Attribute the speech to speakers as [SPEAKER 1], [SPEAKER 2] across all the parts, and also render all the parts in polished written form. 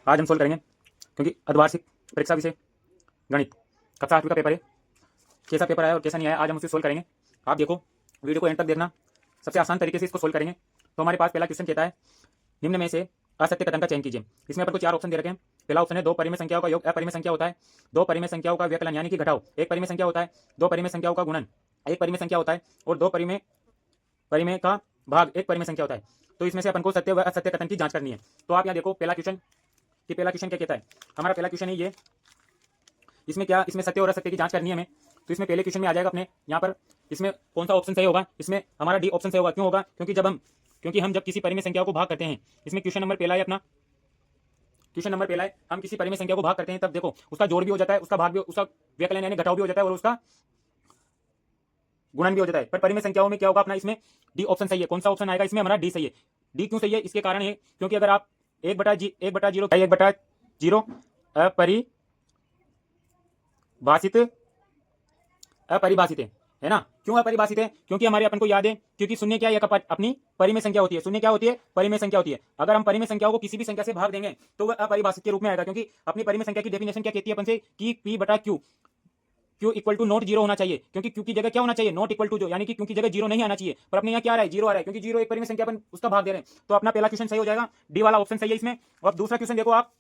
[SPEAKER 1] आज हम सोल्व करेंगे क्योंकि अर्धवार्षिक परीक्षा विषय गणित कक्षा 8वीं का पेपर है। कैसा पेपर आया और कैसा नहीं आया आज हम उसे सोल्व करेंगे। आप देखो, वीडियो को एंड तक देखना, सबसे आसान तरीके से इसको सोल्व करेंगे। तो हमारे पास पहला क्वेश्चन कहता है निम्न में से असत्य कथन का चयन कीजिए। इसमें अपन को 4 ऑप्शन दे रखे हैं। पहला ऑप्शन है दो परिमेय संख्याओं का योग अपरिमेय संख्या होता है, दो परिमेय संख्याओं का व्यकलन यानी कि घटाव एक परिमेय संख्या होता है, दो परिमेय संख्याओं का गुणन एक परिमेय संख्या होता है और दो परिमेय का भाग एक परिमेय संख्या होता है। तो इसमें से अपन को सत्य व असत्य कथन की जांच करनी है। तो आप यहाँ देखो पहला क्वेश्चन क्या कहता है। हमारा पहला क्वेश्चन है ये, इसमें सत्य और असत्य की जांच करनी है हमें। तो इसमें पहले क्वेश्चन में आ जाएगा अपने यहाँ पर, इसमें कौन सा ऑप्शन सही होगा। इसमें हमारा डी ऑप्शन सही होगा। क्यों होगा? क्योंकि हम जब किसी परिमेय संख्या को भाग करते हैं, इसमें क्वेश्चन नंबर पहला है अपना, क्वेश्चन नंबर पहला है, हम किसी परिमेय संख्या को भाग करते हैं तब देखो उसका जोड़ भी हो जाता है, उसका भाग भी, उसका व्यकलन यानी घटाव भी हो जाता है और उसका गुणन भी हो जाता है। पर परिमेय संख्याओं में क्या होगा अपना, इसमें डी ऑप्शन सही है। कौन सा ऑप्शन आएगा इसमें? हमारा डी सही है। डी क्यों सही है? इसके कारण है क्योंकि अगर आप 1/0 अपरिभाषित है ना। क्यों अपरिभाषित है? क्योंकि हमारे अपन को याद है, क्योंकि शून्य क्या है, अपनी परिमेय संख्या होती है। शून्य क्या होती है? परिमेय संख्या होती है। अगर हम परिमेय संख्याओं को किसी भी संख्या से भाग देंगे तो वह अपरिभाषित के रूप में आएगा। क्योंकि अपनी परिमेय संख्या की डेफिनेशन क्या कहती है अपन से कि Q equal to not zero होना चाहिए। क्योंकि Q की जगह क्या होना चाहिए? नॉट इक्वल टू जो, यानी कि Q की जगह जीरो नहीं आना चाहिए। पर अपने यहाँ क्या आ रहा है? जीरो आ रहा है। क्योंकि जीरो एक परिमेय संख्या अपन उसका भाग दे रहे हैं। तो अपना पहला क्वेश्चन सही हो जाएगा, डी वाला ऑप्शन सही है इसमें। और दूसरा क्वेश्चन देखो आप,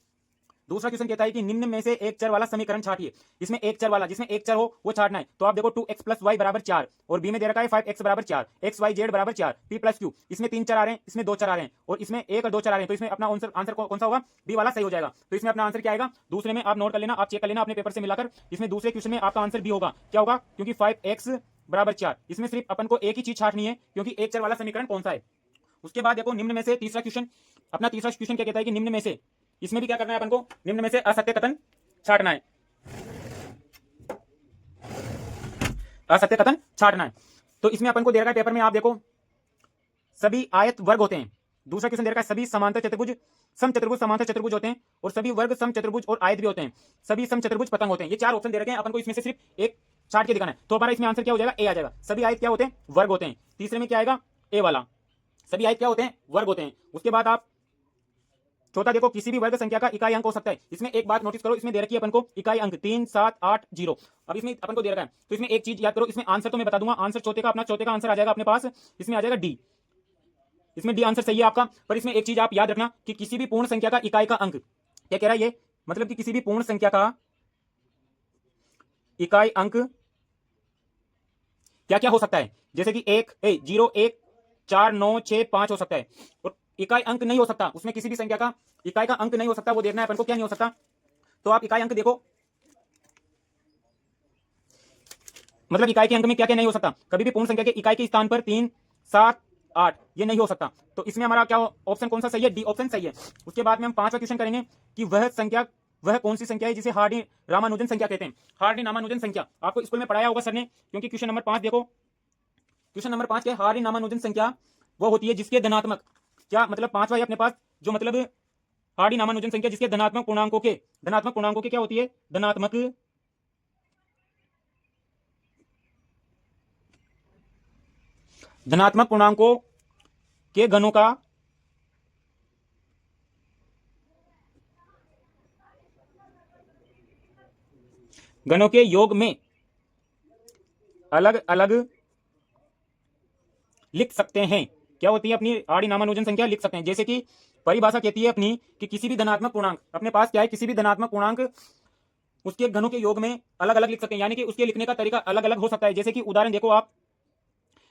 [SPEAKER 1] दूसरा क्वेश्चन कहता है कि निम्न में से एक चर वाला समीकरण छाटिए। इसमें एक चर वाला, जिसमें एक चर हो वो छाटना है। तो आप देखो 2x + y = 4 और b में दे रखा है 5x = 4, x y z = 4, p + q। इसमें 3 चर आ रहे हैं, इसमें 2 चर आ रहे हैं और इसमें 1 और 2 चर आ रहे हैं। तो इसमें अपना आंसर कौन सा होगा? बी वाला सही हो जाएगा। तो इसमें अपना आंसर क्या आएगा? दूसरे में आप नोट कर लेना, आप चेक कर लेना अपने पेपर से मिलाकर। इसमें दूसरे क्वेश्चन में आपका आंसर बी होगा। क्या होगा? क्योंकि 5x = 4, इसमें सिर्फ अपन को एक ही चीज छाटनी है, क्योंकि एक चर वाला समीकरण कौन सा है। उसके बाद देखो निम्न में से तीसरा क्वेश्चन, अपना तीसरा क्वेश्चन क्या कहता है कि निम्न में से, इसमें भी क्या करना है अपन को? निम्न में से असत्य कथन छाटना है, असत्य कथन छाटना है। तो इसमें अपन को दे रखा है पेपर में, आप देखो सभी आयत वर्ग होते हैं। दूसरा क्वेश्चन दे रखा है सभी समांतर चतुर्भुज, समचतुर्भुज, समांतर चतुर्भुज होते हैं और सभी वर्ग समचतुर्भुज और आयत भी होते हैं, सभी समचतुर्भुज पतंग होते हैं। ये 4 ऑप्शन दे रखे हैं, अपन को इसमें से सिर्फ एक छाट के दिखाना है। तो हमारा इसमें आंसर क्या हो जाएगा? ए आ जाएगा। सभी आयत क्या होते हैं? वर्ग होते हैं। तीसरे में क्या आएगा? ए वाला, सभी आयत क्या होते हैं? वर्ग होते हैं। उसके बाद आप चौथा देखो, किसी भी वर्ग संख्या का इकाई अंक हो सकता है। इसमें एक बात नोटिस करो, इसमें दे रखी है अपन को इकाई अंक 3, 7, 8, 0। अब इसमें अपन को दे रखा है, तो इसमें एक चीज याद करो, इसमें आंसर तो मैं बता दूंगा। आंसर चौथे का आंसर आ जाएगा अपने पास, इसमें आ जाएगा डी। इसमें डी आंसर सही है आपका। पर इसमें एक चीज आप याद रखना कि किसी भी पूर्ण संख्या का इकाई का अंक, क्या कह रहा है ये? मतलब कि किसी भी पूर्ण संख्या का इकाई अंक क्या क्या हो सकता है, जैसे कि 0, 1, 4, 9, 6, 5 हो सकता है। और इकाई अंक नहीं हो सकता, उसमें किसी भी संख्या का इकाई का अंक नहीं हो सकता। वो देखना है अपन को, क्या नहीं हो सकता। तो आप इकाई अंक देखो, मतलब इकाई के अंक में क्या क्या नहीं हो सकता। कभी भी पूर्ण संख्या के इकाई के स्थान पर 3, 7, 8 ये नहीं हो सकता। तो इसमें हमारा क्या ऑप्शन कौन सा सही है? डी ऑप्शन सही है। उसके बाद में हम 5वां क्वेश्चन करेंगे कि वह कौन सी संख्या है जिसे हार्डी रामानुजन संख्या कहते हैं। हार्डी रामानुजन संख्या आपको स्कूल में पढ़ाया होगा सर ने, क्योंकि क्वेश्चन नंबर 5 देखो, क्वेश्चन नंबर 5 के हार्डी रामानुजन संख्या वो होती है जिसके धनात्मक, क्या मतलब 5वां है अपने पास, जो मतलब हार्डी रामानुजन संख्या जिसके धनात्मक पूर्णांकों के क्या होती है? धनात्मक पूर्णांकों के गणों के योग में अलग अलग लिख सकते हैं। क्या होती है अपनी हार्डी रामानुजन संख्या? लिख सकते हैं। जैसे कि परिभाषा कहती है अपनी कि किसी भी धनात्मक पूर्णांक, अपने पास क्या है, किसी भी धनात्मक पूर्णांक उसके घनों के योग में अलग अलग लिख सकते हैं, यानी कि उसके लिखने का तरीका अलग अलग हो सकता है। जैसे कि उदाहरण देखो आप,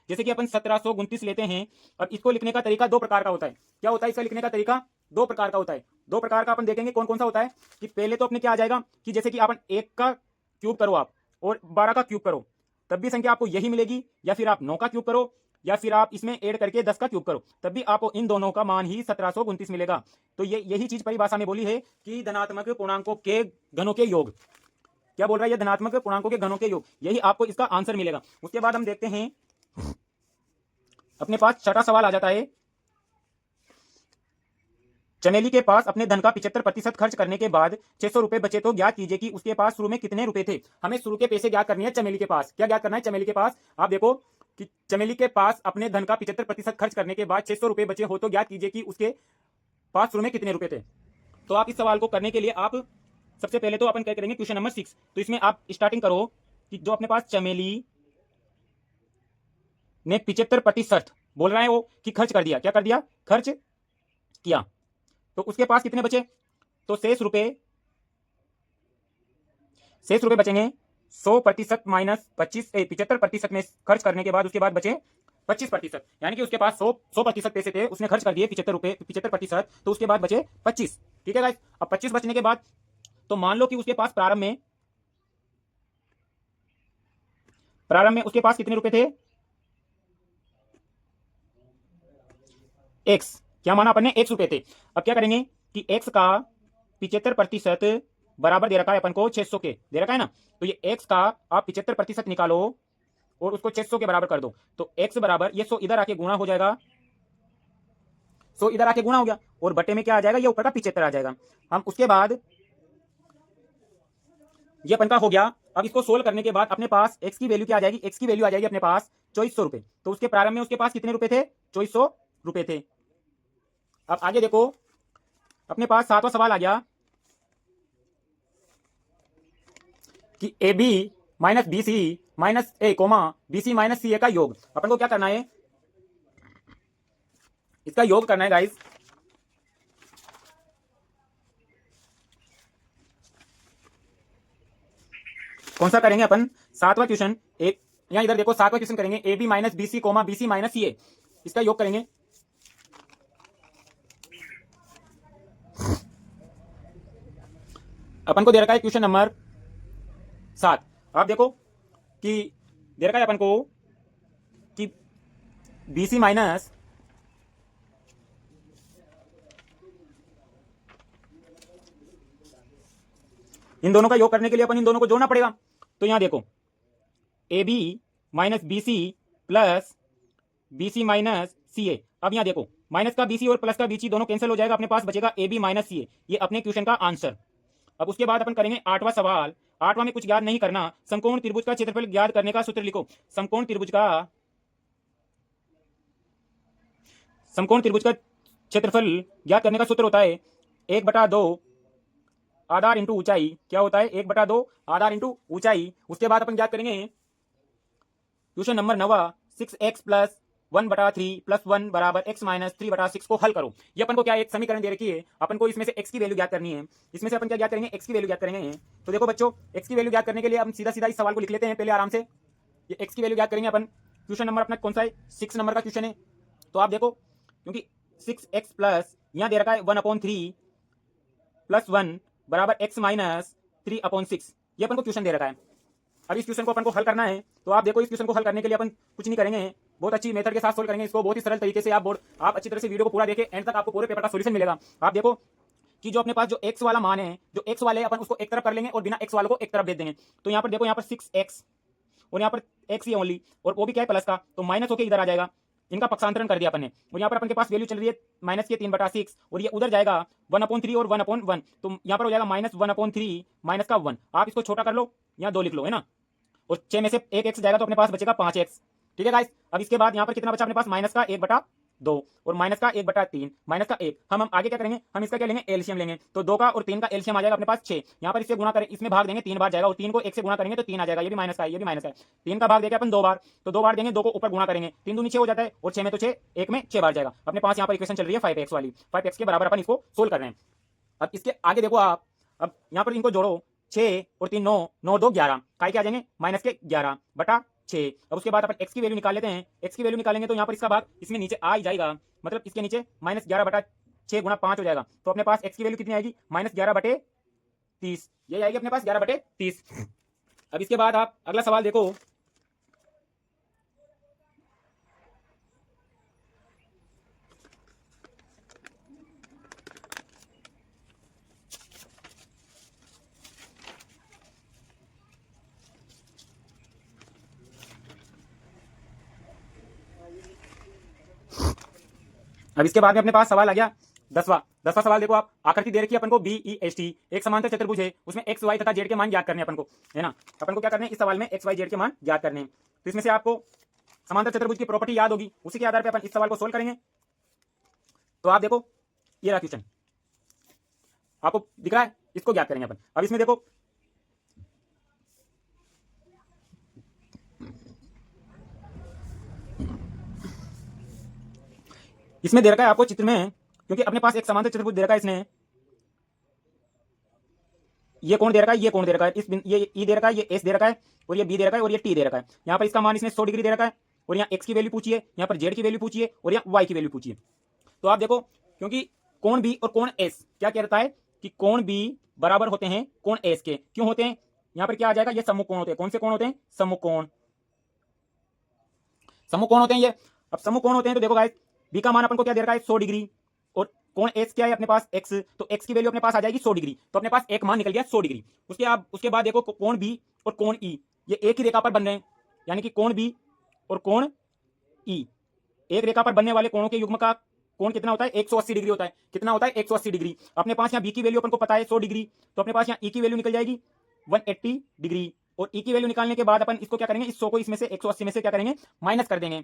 [SPEAKER 1] जैसे कि अपन 1729 लेते हैं। अब इसको लिखने का तरीका 2 प्रकार का होता है। क्या होता है इसका लिखने का तरीका? 2 प्रकार का होता है। 2 प्रकार का अपन देखेंगे कौन कौन सा होता है। कि पहले तो अपने क्या आ जाएगा कि जैसे कि अपन 1 का क्यूब करो आप और 12 का क्यूब करो, तब भी संख्या आपको यही मिलेगी। या फिर आप 9 का क्यूब करो, या फिर आप इसमें ऐड करके 10 का क्यूब करो, तब भी आपको इन दोनों का मान ही 1729 मिलेगा। तो यही चीज परिभाषा में बोली है कि धनात्मक पूर्णांकों के घनों के योग, क्या बोल रहा है ये? धनात्मक पूर्णांकों के घनों के योग, यही आपको इसका आंसर मिलेगा। उसके बाद हम देखते हैं अपने पास छठा सवाल आ जाता है, चमेली के पास अपने धन का 75% खर्च करने के बाद 600 रुपए बचे, तो ज्ञात कीजिए कि उसके पास शुरू में कितने रुपए थे। हमें शुरू के पैसे ज्ञात करनी है चमेली के पास। क्या ज्ञात करना है? चमेली के पास आप देखो कि चमेली के पास अपने धन का 75% खर्च करने के बाद 600 रुपए बचे हो, तो ज्ञात कीजिए कि उसके पास शुरू में कितने रुपए थे। तो आप इस सवाल को करने के लिए आप सबसे पहले तो अपन क्या करेंगे, क्वेश्चन नंबर 6। तो इसमें आप स्टार्टिंग करो कि जो अपने पास चमेली ने 75% बोल रहा है वो कि खर्च कर दिया, क्या कर दिया, खर्च किया, तो उसके पास कितने बचे, तो शेष रुपए बचेंगे 100% माइनस 75% में खर्च करने के बाद उसके बाद बचे 25%, यानी कि उसके पास 100% पैसे थे, उसने खर्च कर दिए 75%, तो उसके बाद बचे 25। ठीक है गाइस, अब 25 बचने के बाद तो मान लो कि उसके पास प्रारंभ में उसके पास कितने रुपए थे, एक्स, क्या माना अपन ने, एक्स रुपए थे। अब क्या करेंगे कि एक्स का 75% बराबर दे रखा है अपन को 600 के, दे रखा है ना, तो ये एक्स का आप 75% निकालो और उसको 600 के बराबर कर दो, तो एक्स बराबर ये 100 इधर आके गुणा हो जाएगा, 100 इधर आके गुणा हो गया और बटे में क्या आ जाएगा, ये ऊपर का 75 आ जाएगा। हम उसके बाद ये अपन का हो गया। अब इसको सोल्व करने के बाद अपने पास एक्स की वैल्यू क्या आ जाएगी, एक्स की वैल्यू आ जाएगी अपने पास 2400 रुपए। तो उसके प्रारंभ में उसके पास कितने रुपए थे, 2400 रुपए थे। अब आगे देखो अपने पास सातवां सवाल आ गया कि a b minus b c minus a comma b c minus c a का योग। अपन को क्या करना है, इसका योग करना है गाइस। कौन सा करेंगे अपन, सातवां क्वेश्चन, एक यहां इधर देखो सातवां क्वेश्चन करेंगे, a b minus b c comma b c minus c a, इसका योग करेंगे। अपन को दे रखा है क्वेश्चन नंबर 7। आप देखो कि दे रखा है अपन को कि बी सी माइनस इन दोनों का योग करने के लिए अपन इन दोनों को जोड़ना पड़ेगा। तो यहां देखो a b minus b c plus b c minus c a. अब यहां देखो माइनस का बी सी और प्लस का बी सी दोनों कैंसिल हो जाएगा, अपने पास बचेगा ए बी माइनस सी ए, ये अपने क्वेश्चन का आंसर। अब उसके बाद अपन करेंगे आठवां सवाल। आठवां में कुछ याद नहीं करना, समकोण त्रिभुज का क्षेत्रफल ज्ञात करने का सूत्र लिखो। समकोण त्रिभुज का क्षेत्रफल ज्ञात करने का सूत्र होता है 1/2 आधार इंटू ऊंचाई। क्या होता है, 1/2 आधार इंटू ऊंचाई। उसके बाद अपन ज्ञात करेंगे question number 9, 6x plus 1/3 plus 1 बराबर x माइनस 3/6 को हल करो। ये अपन को क्या एक समीकरण दे रखी है, अपन को इसमें से x की वैल्यू ज्ञात करनी है। इसमें से अपन क्या ज्ञात करेंगे, x की वैल्यू ज्ञात करेंगे। तो देखो बच्चों, x की वैल्यू ज्ञात करने के लिए हम सीधा सीधा इस सवाल को लिख लेते हैं पहले आराम से। ये x की वैल्यू ज्ञात करेंगे अपन। क्वेश्चन नंबर अपना कौन सा है, 6 नंबर का क्वेश्चन है। तो आप देखो क्योंकि 6x प्लस यहाँ दे रखा है 1/3 प्लस 1 बराबर x माइनस 3/6, ये अपन को क्वेश्चन दे रखा है। अब इस क्वेश्चन को अपन को हल करना है। तो आप देखो इस क्वेश्चन को हल करने के लिए अपन कुछ नहीं करेंगे, बहुत अच्छी मेथड के साथ सोल्व करेंगे इसको, बहुत ही सरल तरीके से। आप अच्छी तरह से वीडियो को पूरा देखें, एंड तक आपको पूरे पेपर का सॉल्यूशन मिलेगा। आप देखो कि जो अपने पास जो x वाला मान है, जो x वाले अपन उसको एक तरफ कर लेंगे और बिना x वालों को एक तरफ दे देंगे। तो यहाँ पर देखो, यहाँ पर 6x और यहाँ पर x ही ओनली, और वो भी क्या है प्लस का, तो माइनस होकर इधर आ जाएगा। इनका पक्षांतरण कर दिया अपन ने, और यहाँ पर अपन के पास वैल्यू चल रही है माइनस के 3/6, और ये उधर जाएगा 1/3 और 1/1, तो यहाँ पर हो जाएगा माइनस 1/3 माइनस का 1। आप इसको छोटा कर लो, यहाँ 2 लिख लो, है ना, और 6 में से एक x जाएगा तो अपने पास बचेगा 5x। ठीक है गाइस। अब इसके बाद यहाँ पर कितना बचा अपने पास, माइनस का 1/2 और माइनस का 1/3 माइनस का 1। हम आगे क्या करेंगे, हम इसका क्या लेंगे, एलसीएम लेंगे। तो 2 का और 3 का एलसीएम आ जाएगा अपने पास 6। यहाँ पर इससे गुणा करें, इसमें भाग देंगे 3 बार जाएगा, और 3 को 1 से गुणा करेंगे तो 3 आ जाएगा, ये भी माइनस का है, ये भी माइनस का है। 3 का भाग देंगे अपन 2 बार, तो 2 बार देंगे, 2 को ऊपर गुणा करेंगे, 3 दूनी 6 हो जाता है, और 6 में तो 6, 1 में 6 बार जाएगा। अपने पास यहाँ पर इक्वेशन चल रही है 5x वाली, 5x के बराबर अपन इसको सोल्व कर रहे हैं। अब इसके आगे देखो आप, अब यहाँ पर इनको जोड़ो, 6 और 3 9, 9 2 11, काय के आ जाएंगे माइनस के 11/6। अब उसके बाद अपन x की वैल्यू निकाल लेते हैं। x की वैल्यू निकालेंगे तो यहाँ पर इसका भाग इसमें नीचे आ ही जाएगा, मतलब इसके नीचे माइनस 11/6 गुणा 5 हो जाएगा। तो अपने पास x की वैल्यू कितनी आएगी, माइनस 11/30, ये आएगी अपने पास 11/30। अब इसके बाद आप अगला सवाल देखो, अब इसके बाद में अपने पास सवाल आ गया 10वां सवाल। देखो आप, आकृति दे रखी है अपन को बी ई एस टी, एक समांतर चतुर्भुज है, उसमें एक्स वाई तथा जेड के मान ज्ञात करने अपन को, है ना। अपन को क्या करने हैं, इस सवाल में एक्स वाई जेड के मान ज्ञात करने हैं। तो इसमें से आपको समांतर चतुर्भुज की प्रॉपर्टी याद होगी, उसी के आधार पर अपन इस सवाल को सोल्व करेंगे। तो आप देखो ये रहा क्वेश्चन, आपको दिख रहा है, इसको ज्ञात करेंगे अपन। अब इसमें देखो इसमें दे रखा है आपको चित्र में, क्योंकि अपने पास एक समांतर चतुर्भुज दे रखा है इसने, ये कोण दे रखा है, ये कोण दे रखा है, इस ये ई दे रखा है, ये एस दे रखा है, और ये बी दे रखा है, और ये टी दे रखा है। यहाँ पर इसका मान इसने 100 डिग्री दे रखा है, और यहाँ एक्स की वैल्यू पूछिए, यहाँ पर जेड की वैल्यू पूछिए, और यहाँ वाई की वैल्यू पूछिए। तो आप देखो, क्योंकि कोण बी और कोण एस क्या कहता है कि कोण बी बराबर होते हैं कोण एस के। क्यों होते हैं? यहाँ पर क्या आ जाएगा, ये सम्मुख कोण होते हैं। कौन से कोण होते हैं? सम्मुख कोण। सम्मुख कोण होते हैं ये। अब सम्मुख कोण होते हैं तो देखो गाइस, बी का मान अपन को क्या दे रखा है, 100 डिग्री, और कोण एस क्या है अपने पास, एक्स, तो एक्स की वैल्यू अपने पास आ जाएगी 100 डिग्री। तो अपने पास एक मान निकल गया 100 डिग्री। उसके बाद देखो कोण बी और कोण ई ये एक ही रेखा पर बन रहे हैं, यानी कि कोण बी और कोण ई एक रेखा पर बनने वाले कोणों के युग्म का कोण कितना होता है, 180 डिग्री होता है। कितना होता है? 180 डिग्री। अपने पास यहाँ बी की वैल्यू अपन को पता है 100 डिग्री, तो अपने पास यहाँ ई की वैल्यू निकल जाएगी 180 डिग्री। और ई की वैल्यू निकालने के बाद अपन इसको क्या करेंगे, इस 100 को इसमें से 180 में से क्या करेंगे, माइनस कर देंगे।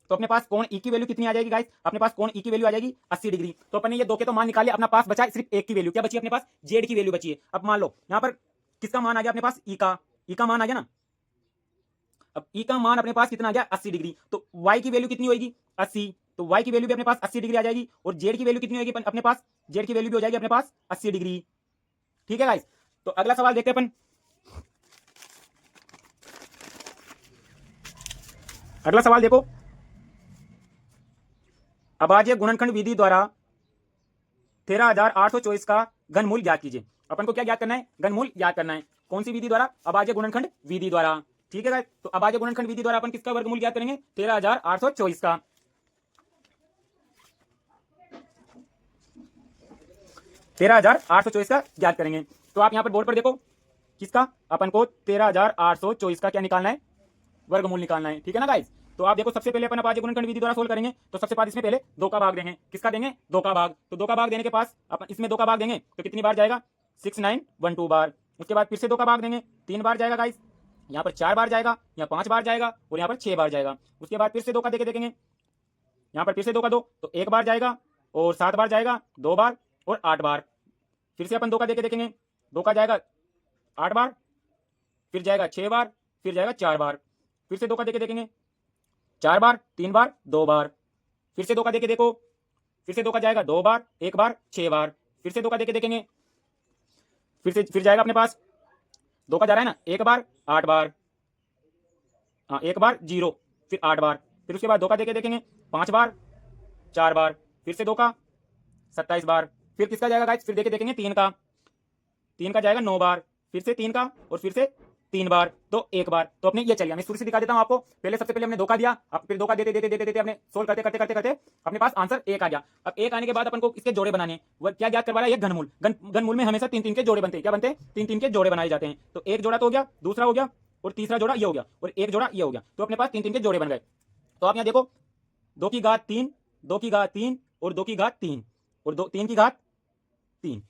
[SPEAKER 1] तो अपने पास कोण ई की वैल्यू कितनी आ जाएगी गाइस, अपने पास कोण ई की वैल्यू आ जाएगी 80 डिग्री। तो अपन ने ये दो के तो मान निकाले, अपना पास बचा सिर्फ एक की वैल्यू। क्या बची अपने पास? जेड की वैल्यू बची है। अब मान लो यहाँ पर किसका मान आ गया अपने पास, ई का मान आ गया ना। अब ई का मान अपने पास कितना आ गया, 80 डिग्री। तो वाई की वैल्यू कितनी होगी, 80। तो वाई की वैल्यू भी अपने पास 80 डिग्री आ जाएगी। और जेड की वैल्यू कितनी होगी अपने पास, जेड की वैल्यू भी हो जाएगी अपने पास 80 डिग्री। ठीक है गाइस, तो अगला सवाल देखते हैं अपन। अगला सवाल देखो, अभाज्य गुणनखंड विधि द्वारा 13,824 का घनमूल ज्ञात कीजिए। अपन को क्या ज्ञात करना है, घनमूल ज्ञात करना है। कौन सी विधि द्वारा? अभाज्य गुणनखंड विधि द्वारा। ठीक है गाइस, तो अभाज्य गुणनखंड विधि द्वारा अपन किसका वर्गमूल ज्ञात करेंगे, 13,824 का। 13,824 का ज्ञात करेंगे। तो आप यहाँ पर बोर्ड पर देखो, किसका, अपन को 13,824 का क्या निकालना है, वर्गमूल निकालना है। ठीक है ना गाइस। तो आप देखो, सबसे पहले अपन अभाज्य गुणनखंड विधि द्वारा सोल्व करेंगे। तो सबसे बाद इसमें पहले 2 का भाग देंगे। किसका देंगे? 2 का भाग। तो 2 का भाग देने के पास अपन इसमें 2 का भाग देंगे तो कितनी बार जाएगा, 6912 बार। उसके बाद फिर से 2 का भाग देंगे, 3 बार जाएगा गाइस। यहाँ पर 4 बार जाएगा, यहाँ 5 बार जाएगा, और यहाँ पर 6 बार जाएगा। उसके बाद फिर से 2 का देके देखेंगे, यहाँ पर फिर से 2 का 2 तो 1 बार जाएगा, और 7 बार जाएगा, 2 बार, और 8 बार। फिर से अपन 2 का देके देखेंगे, 2 का जाएगा 8 बार, फिर जाएगा 6 बार, फिर जाएगा 4 बार। फिर से 2 का देके देखेंगे, 4 बार, 3 बार, 2 बार। फिर से 2 का देके देखो, फिर से 2 का जाएगा 2 बार, 1 बार, 6 बार। फिर से 2 का देके देखेंगे, फिर जाएगा अपने पास 2 का जा रहा है ना, 1 बार, 8 बार, हाँ 1 बार 0, फिर 8 बार। फिर उसके बाद 2 का देके देखेंगे, 5 बार, 4 बार। फिर से 2 का 27 बार। फिर किसका जाएगा गाइस, फिर देके देखेंगे 3 का जाएगा 9 बार। फिर से 3 का, और फिर से 3 बार, तो 1 बार। तो अपने ये चलिए मैं शुरू से दिखा देता हूं आपको। पहले सबसे पहले हमने धोखा दिया, अब फिर धोखा देते देते देते देते अपने सोल्व करते करते करते करते अपने पास आंसर 1 आ गया। अब 1 आने के बाद अपन को इसके जोड़े बनाने हैं। वो क्या ज्ञात करवा रहा है, ये घनमूल। घनमूल में हमेशा 3 3 के जोड़े बनते हैं। क्या बनते हैं? 3 3 के जोड़े बनाए जाते हैं। तो एक जोड़ा तो हो गया, दूसरा हो गया, और तीसरा जोड़ा ये हो गया, और एक जोड़ा ये हो गया। तो अपने पास 3 3 के जोड़े बन गए। तो आप यहाँ देखो, 2 की घात 3, 2 की घात 3, और 2 की घात 3, और 3 की घात 3,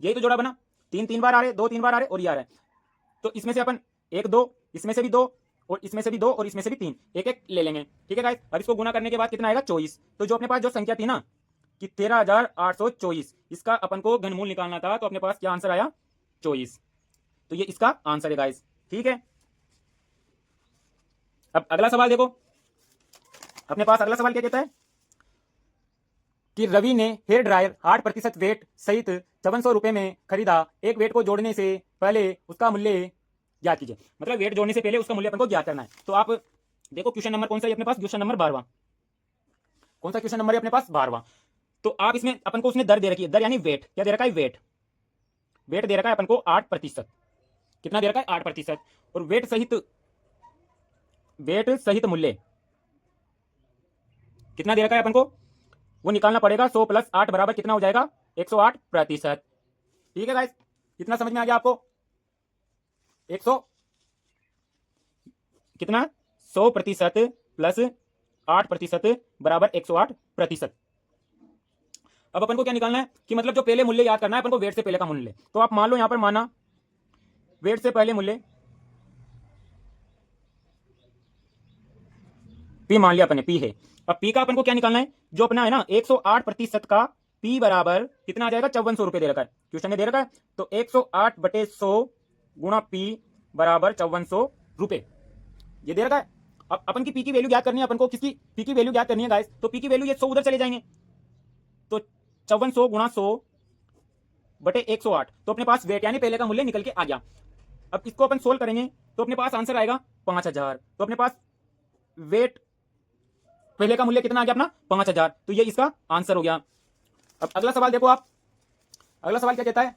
[SPEAKER 1] यही तो जोड़ा बना। 3 3 बार आ रहे, 2 3 बार आ रहे, और ये आ रहा है। तो इसमें से अपन 1 2, इसमें से भी 2, और इसमें से भी 2, और इसमें से भी 3, एक एक ले लेंगे। ठीक है गाइस। अब इसको गुना करने के बाद कितना आएगा, 24। तो जो अपने पास जो संख्या थी ना कि 13,824, इसका अपन को घनमूल निकालना था, तो अपने पास क्या आंसर आया, 24। तो ये इसका आंसर है गाइस। ठीक है। अब अगला सवाल देखो, अपने पास अगला सवाल क्या कहता है कि रवि ने हेयर ड्रायर 8% वेट सहित 5400 रुपए में खरीदा। एक वेट को जोड़ने से पहले उसका मूल्य ज्ञात कीजिए। मतलब वेट जोड़ने से पहले उसका मूल्य अपन को ज्ञात करना है। तो आप देखो क्वेश्चन नंबर कौन सा है अपने पास, क्वेश्चन नंबर 12वां। कौन सा क्वेश्चन नंबर है अपने पास, 12वां। तो आप इसमें अपन को उसने दर दे रखी है, दर यानी वेट। क्या दे रखा है, वेट। वेट दे रखा है अपन को 8%। कितना दे रखा है, 8%। और वेट सहित मूल्य कितना दे रखा है अपन को, वो निकालना पड़ेगा। 100 + 8 बराबर कितना हो जाएगा, 108%। ठीक है गाइस, कितना समझ में आ गया आपको, 100 कितना, 100% प्लस 8% बराबर 108%। अब अपन को क्या निकालना है कि मतलब जो पहले मूल्य याद करना है अपन को, वेट से पहले का मूल्य। तो आप मान लो यहां पर माना वेट से पहले मूल्य पी मान लिया अपन ने, पी है। अब पी का अपन को क्या निकालना है, जो अपना है ना 108% का P बराबर कितना आ जाएगा, 5400 रुपये दे रखा है, क्वेश्चन में दे रखा है। तो 108/100 गुणा P बराबर 5400 रुपये, ये दे रखा है। अब अपन की P की वैल्यू ज्ञात करनी है, अपन को किसकी P की वैल्यू ज्ञात करनी है गाइस। तो P की वैल्यू ये 100 उधर चले जाएंगे, तो 5400 गुणा 100/108, तो अपने पास वेट यानी पहले का मूल्य निकल के आ गया। अब इसको अपन सोल्व करेंगे तो अपने पास आंसर आएगा 5000। तो अपने पास वेट पहले का मूल्य कितना आ गया अपना, 5000, तो ये इसका आंसर हो गया। अब अगला सवाल देखो आप, अगला सवाल क्या कहता है,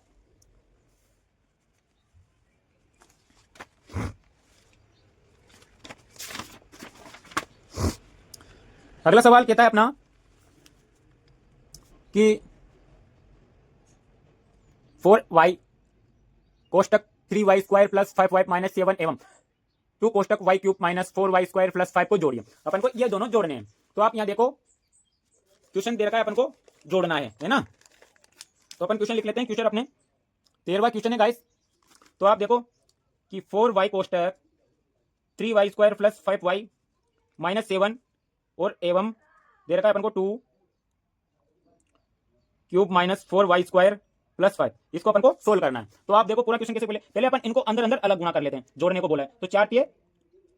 [SPEAKER 1] अगला सवाल कहता है अपना कि 4y कोष्टक 3y² plus 5y minus 7 एवं 2 कोष्टक y³ माइनस 4y² प्लस 5 को जोड़िए। अपन को ये दोनों जोड़ने हैं। तो आप यहां देखो क्वेश्चन दे रखा है, अपन को जोड़ना है ना। तो अपन क्वेश्चन लिख लेते हैं। क्वेश्चन अपने 13वां क्वेश्चन है गाइस। तो आप देखो कि 4y कोष्टक 3y² plus 5y minus 7 और एवं दे रखा है अपन को 2³ माइनस 4y² प्लस 5, इसको अपन को सोल्व करना है। तो आप देखो पूरा क्वेश्चन कैसे, पहले अपन इनको अंदर अंदर अलग गुणा कर लेते हैं, जोड़ने को बोला है। तो 4 ×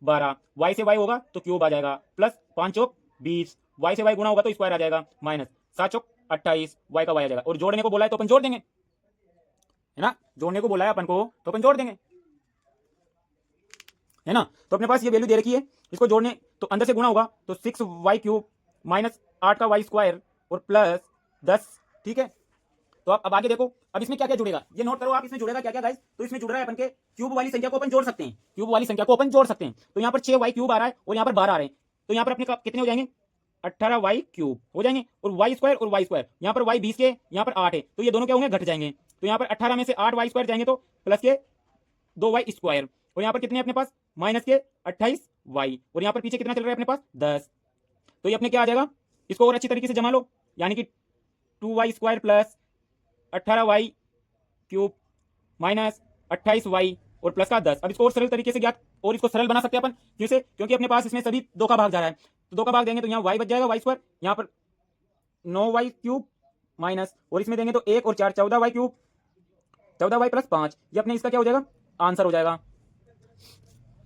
[SPEAKER 1] 12, y से y होगा तो क्यूब आ जाएगा, प्लस 5 × 20, y से y गुणा होगा तो स्क्वायर आ जाएगा, माइनस 7 × 28, y का y आ जाएगा। और जोड़ने को बोला है तो अपन जोड़ देंगे, है ना। जोड़ने को बोला है अपन को तो अपन जोड़ देंगे, है ना। तो अपने पास ये वैल्यू दे रखी है, इसको जोड़ने तो अंदर से गुणा होगा तो 6y³ माइनस 8 का y² और प्लस 10, ठीक है। तो अब आगे देखो, अब इसमें क्या क्या जुड़ेगा ये नोट करो आप, इसमें जुड़ेगा क्या क्या गाइस। तो इसमें जुड़ रहा है अपन के क्यूब वाली संख्या को अपन जोड़ सकते हैं, क्यूब वाली संख्या को अपन जोड़ सकते हैं। तो यहाँ पर 6y³ आ रहा है और यहाँ पर 12 आ रहे हैं, तो यहाँ पर अपने कितने हो जाएंगे, 18y³ हो जाएंगे, और y² और y², यहाँ पर y 20 के, यहाँ पर 8 है, तो ये दोनों क्या होंगे, घट जाएंगे। तो यहाँ पर 18 में से 8y² जाएंगे तो प्लस के 2y², और यहाँ पर कितने अपने पास, माइनस के 28y, और यहाँ पर पीछे कितना चल रहा है अपने पास, 10। तो ये अपने क्या आ जाएगा, इसको और अच्छी तरीके से जमा लो, यानी कि 2y² plus 18y³ minus 28y और प्लस का 10। अब इसको और सरल तरीके से ज्ञात, और इसको सरल बना सकते हैं अपन, क्यों, क्योंकि अपने पास इसमें सभी 2 का भाग जा रहा है, तो 2 का भाग देंगे तो यहाँ y बच जाएगा, y², यहाँ पर 9y³ माइनस, और इसमें देंगे तो 1 और 4 14y³, 14y प्लस 5, ये अपने इसका क्या हो जाएगा, आंसर हो जाएगा।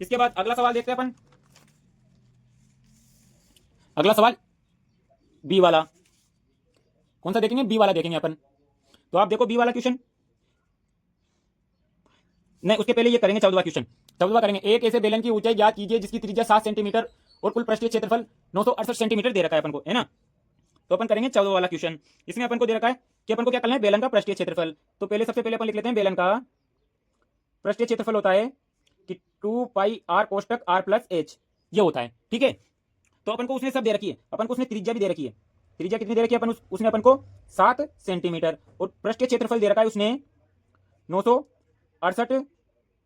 [SPEAKER 1] इसके बाद अगला सवाल देखते हैं अपन, अगला सवाल बी वाला, कौन सा देखेंगे, बी वाला देखेंगे अपन। तो आप देखो बी वाला क्वेश्चन, नहीं उसके पहले ये करेंगे 14वां क्वेश्चन, 14वां करेंगे। एक ऐसे बेलन की ऊंचाई ज्ञात कीजिए जिसकी त्रिज्या 7 सेंटीमीटर और कुल पृष्ठीय क्षेत्रफल 968 सेंटीमीटर दे रखा है अपन को, है ना। तो अपन करेंगे 14 वाला क्वेश्चन। इसमें अपन को दे रखा है कि अपन को क्या करना है, बेलन का पृष्ठीय क्षेत्रफल। तो पहले सबसे पहले अपन लिख लेते हैं बेलन का पृष्ठीय क्षेत्रफल होता है कि 2πr कोष्टक r प्लस h, ये होता है, ठीक है। तो अपन को उसने सब दे रखी है, अपन को उसने त्रिज्या भी दे रखी है, त्रिज्या कितनी दे रखी है अपन उसने अपन को 7 सेंटीमीटर, और पृष्ठीय क्षेत्रफल दे रखा है उसने 968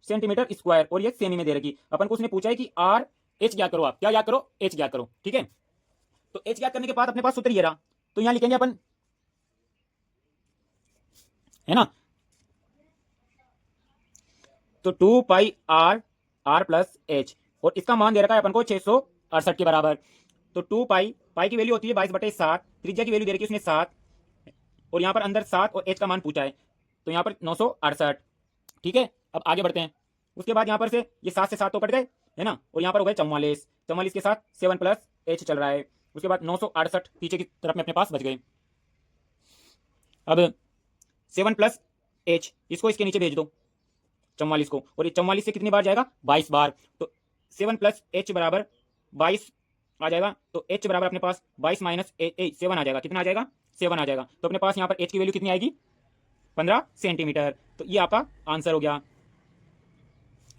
[SPEAKER 1] सेंटीमीटर स्क्वायर, और ये सेमी में दे रखी। अपन को उसने पूछा है कि आर एच ज्ञात करो, आप क्या ज्ञात करो, एच ज्ञात करो, ठीक है। तो एच ज्ञात करने के बाद अपने पास सूत्र ये रहा, तो यहां लिखेंगे अपन, है ना। तो 2πr प्लस एच, और इसका मान दे रखा है अपन को 668 के बराबर। तो 2π, पाई की वैल्यू होती है 22/7, त्रिज्या की वैल्यू दे रखी है उसने 7, और यहाँ पर अंदर 7 और एच का मान पूछा है, तो यहाँ पर 968, ठीक है। अब आगे बढ़ते हैं। उसके बाद यहाँ पर से ये 7 से 7 तो कट गए, है ना, और यहाँ पर हो गए 44, 44 के साथ 7 प्लस एच चल रहा है, उसके बाद 968 पीछे की तरफ में अपने पास बच गए। अब 7 प्लस एच, इसको इसके नीचे भेज दो 44 को, और ये 44 से कितनी बार जाएगा, 22 बार। तो 7 प्लस एच बराबर 22 आ जाएगा, तो एच बराबर अपने पास 22 माइनस 7 आ जाएगा, कितना आ जाएगा, 7 आ जाएगा। तो अपने पास यहाँ पर एच की वैल्यू कितनी आएगी, 15 सेंटीमीटर। तो ये आपका आंसर हो गया,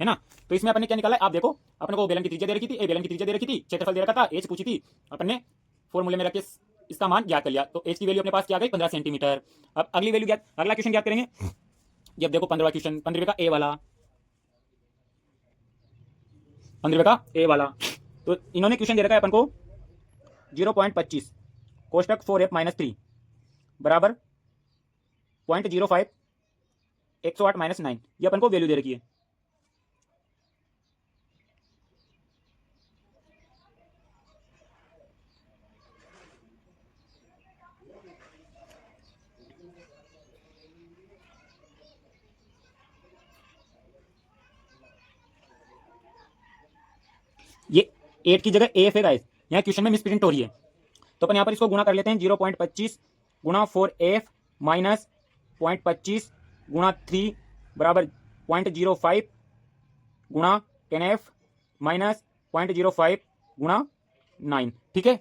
[SPEAKER 1] है ना। तो इसमें अपन ने क्या निकाला है, आप देखो, अपन को बेलन की त्रिज्या दे रखी थी, ए बेलन की त्रिज्या दे रखी थी, क्षेत्रफल दे रखा था, एच पूछी थी, अपन ने फॉर्मूले में रख के इसका मान ज्ञात कर लिया। तो एच की वैल्यू अपने पास क्या आ गई, 15 सेंटीमीटर। अब अगली वैल्यू ज्ञात, अगला क्वेश्चन ज्ञात करेंगे। जब देखो 15वां क्वेश्चन, 15वें का ए वाला, 15वें का ए वाला। तो इन्होंने क्वेश्चन दे रखा है अपन को 0.25 कोष्टक 4f माइनस 3 बराबर 0.05 108 माइनस 9, ये अपन को वैल्यू दे रखी है। 8 की जगह AF है गाइस, यहाँ क्वेश्चन में मिसप्रिंट हो रही है। तो अपन यहाँ पर इसको गुणा कर लेते हैं, 0.25 गुणा 4AF माइनस 0.25 गुणा 3 बराबर 0.05 गुणा 10F माइनस 0.05 गुणा 9। ठीक है,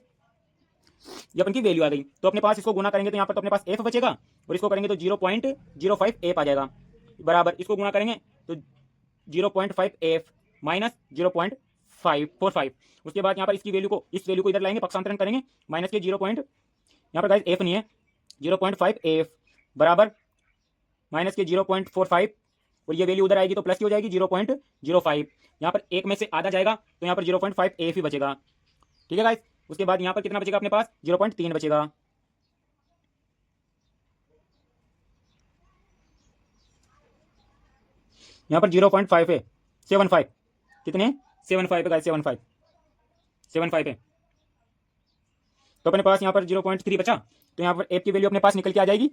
[SPEAKER 1] ये अपन की वैल्यू आ गई। तो अपने पास इसको गुना करेंगे तो यहाँ पर तो अपने पास F बचेगा, और इसको करेंगे तो 0.05 F आ जाएगा, बराबर इसको गुना करेंगे तो 0.5 AF माइनस 0.545। उसके बाद यहाँ पर इसकी वैल्यू को, इस वैल्यू को इधर लाएंगे, पक्षांतरण करेंगे, माइनस के 0. यहाँ पर गाइस F नहीं है, 0.5 AF बराबर माइनस के 0.45, और ये वैल्यू उधर आएगी तो प्लस की हो जाएगी 0.05। यहाँ पर एक में से आधा जाएगा तो यहाँ पर 0.5 AF ही बचेगा। ठीक है गाइस, उसके बाद यहाँ पर कितना बचेगा अपने पास, 0.3 बचेगा। यहाँ पर 0.5 है, 75 कितने, 75 है गाइस, 75 है। तो अपने पास यहाँ पर 0.3 बचा, तो यहाँ पर एफ की वैल्यू अपने पास निकल के आ जाएगी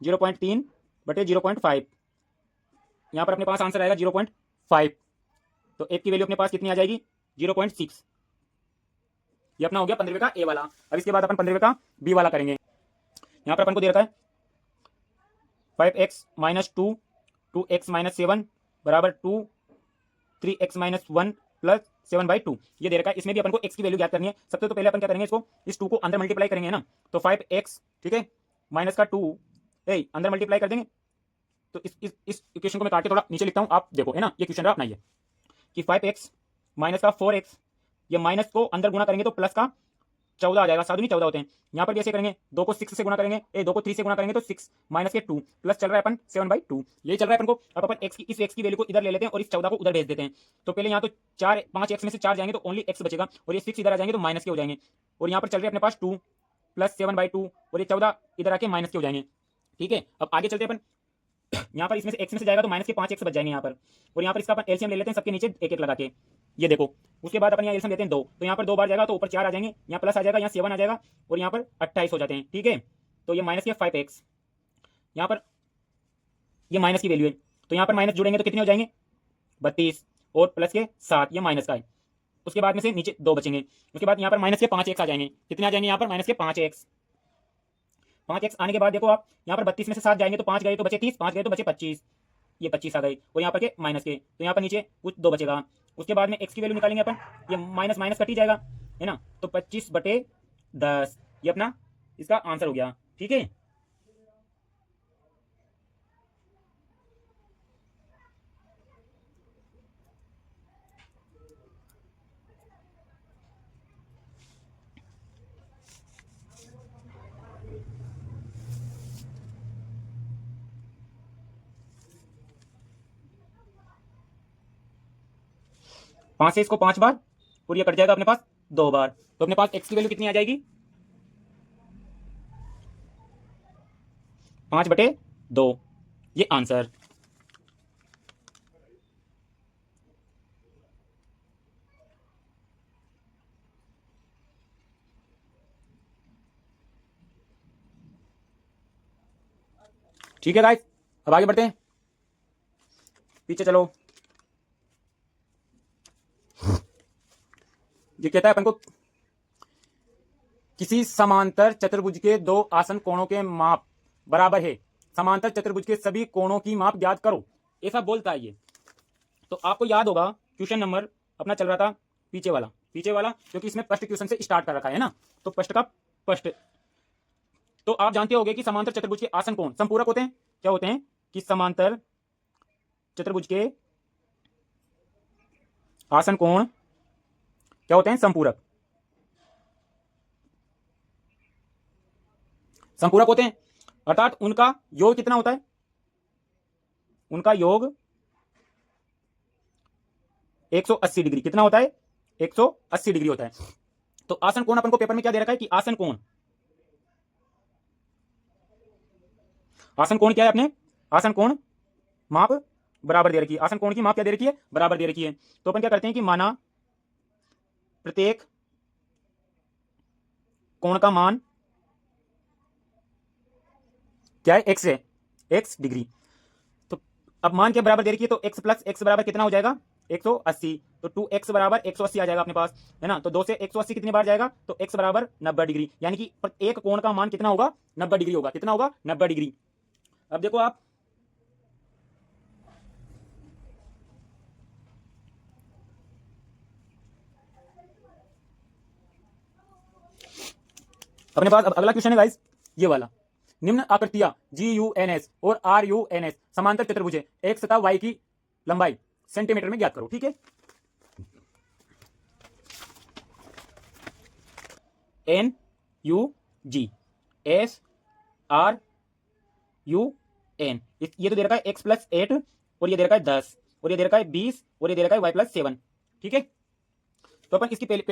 [SPEAKER 1] 0.3 बटे 0.5। यहाँ पर अपने पास आंसर आएगा 0.5। तो एफ की वैल्यू अपने पास कितनी आ जाएगी, 0.6। ये अपना हो गया 15वें का ए वाला। अब इसके बाद अपन 15वें का बी वाला करेंगे। यहाँ पर अपन को दे रखा है 5x माइनस 2 2x माइनस 7 बराबर 2 3x माइनस 1 प्लस 7/2 ये दे रखा है। इसमें भी अपन को x की वैल्यू ज्ञात करनी है। सबसे तो पहले अपन क्या करेंगे, इसको इस 2 को अंदर मल्टीप्लाई करेंगे ना, तो 5x ठीक है माइनस का 2 अंदर मल्टीप्लाई कर देंगे। तो इस इक्वेशन को मैं काट के थोड़ा नीचे लिखता हूँ, आप देखो है ना, ये क्वेश्चन अपना ये कि 5x माइनस का 4x, ये माइनस को अंदर गुना करेंगे तो प्लस का 14 आ जाएगा, 7 नहीं 14 होते हैं। यहाँ पर भी ऐसे करेंगे, 2 को 6 से गुना करेंगे, 2 को 3 से गुना करेंगे तो 6 माइनस के 2 प्लस चल रहा है अपन 7/2, यही चल रहा है अपन को। अब अपन x की, इस x की वैल्यू को इधर ले लेते हैं और इस 14 को उधर भेज देते हैं। तो पहले यहाँ तो 5x में से 4 जाएंगे तो ओनली x बचेगा, और ये 6 इधर आ जाएंगे तो माइनस के हो जाएंगे, और यहाँ पर चल रहे अपने पास 2 प्लस 7/2, और ये 14 इधर आके माइनस के हो जाएंगे। ठीक है, अब आगे चलते हैं अपन, यहाँ पर इसमें से x में से जाएगा तो माइनस के 5x बच जाएंगे यहाँ पर, और यहाँ पर इसका अपन एलसीएम ले लेते हैं सबके नीचे एक एक लगा के, ये देखो। उसके बाद अपन यहाँ एलसीएम लेते हैं 2, तो यहाँ पर 2 बार जाएगा तो ऊपर 4 आ जाएंगे, यहाँ प्लस आ जाएगा, यहाँ 7 आ जाएगा, और यहाँ पर 28 हो जाते हैं। ठीक है, तो ये माइनस के 5x, यहाँ पर ये माइनस की वैल्यू है, तो यहाँ पर माइनस जुड़ेंगे तो कितने हो जाएंगे 32, और प्लस के 7, ये माइनस का है। उसके बाद में से नीचे 2 बचेंगे। उसके बाद यहाँ पर माइनस के 5x आ जाएंगे, कितने आ जाएंगे यहाँ पर माइनस के 5x। 5x आने के बाद देखो आप, यहाँ पर 32 में से 7 जाएंगे तो 5 गए तो बचे 30, 5 गए तो बचे 25, ये 25 आ गए, और यहाँ पर के माइनस के, तो यहाँ पर नीचे कुछ 2 बचेगा। उसके बाद में x की वैल्यू निकालेंगे अपन, ये माइनस माइनस कट ही जाएगा है ना, तो 25/10 ये अपना इसका आंसर हो गया। ठीक है, पांच से इसको 5 बार और ये कट जाएगा अपने पास 2 बार, तो अपने पास x की वैल्यू कितनी आ जाएगी 5/2, ये आंसर। ठीक है गाइस, अब आगे बढ़ते हैं, पीछे चलो। ये कहता है अपन को किसी समांतर चतुर्भुज के 2 आसन कोणों के माप बराबर है, समांतर चतुर्भुज के सभी कोणों की माप ज्ञात करो, ऐसा बोलता है ये। तो आपको याद होगा क्वेश्चन नंबर अपना चल रहा था पीछे वाला, क्योंकि इसमें फर्स्ट क्वेश्चन से स्टार्ट कर रखा है ना, तो फर्स्ट का फर्स्ट। तो आप जानते होंगे कि समांतर चतुर्भुज के आसन कोण संपूरक होते हैं। क्या होते हैं कि समांतर चतुर्भुज के आसन कोण क्या होते हैं, संपूरक होते हैं, अर्थात उनका योग कितना होता है, उनका योग 180 डिग्री कितना होता है, 180 डिग्री होता है। तो आसन कोण अपन को पेपर में क्या दे रखा है कि आसन कोण क्या है अपने, आसन कोण माप बराबर दे रखी है, आसन कोण की माप क्या दे रखी है, बराबर दे रखी है। तो अपन क्या करते हैं कि माना प्रत्येक कोण का मान क्या है, x है, x डिग्री। तो अब मान क्या बराबर दे रखी है, तो x प्लस x बराबर कितना हो जाएगा 180, तो 2x बराबर 180 आ जाएगा अपने पास, है ना। तो 2 से 180 कितनी बार जाएगा, तो x बराबर 90 डिग्री, यानी कि एक कोण का मान कितना होगा, 90 डिग्री होगा। कितना होगा, 90 डिग्री। अब देखो आप, अपने पास अब अगला क्वेश्चन है गाइस, ये वाला। निम्न आकृतियां GUNS और RUNS समांतर चतुर्भुज है, x तथा y की लंबाई सेंटीमीटर में ज्ञात करो। ठीक है, NUGSRUN, ये तो दे रखा है x+8 और ये दे रखा है 10 और ये दे रखा है 20 और ये दे रखा है y+7। ठीक है, तो अपन इसकी पहले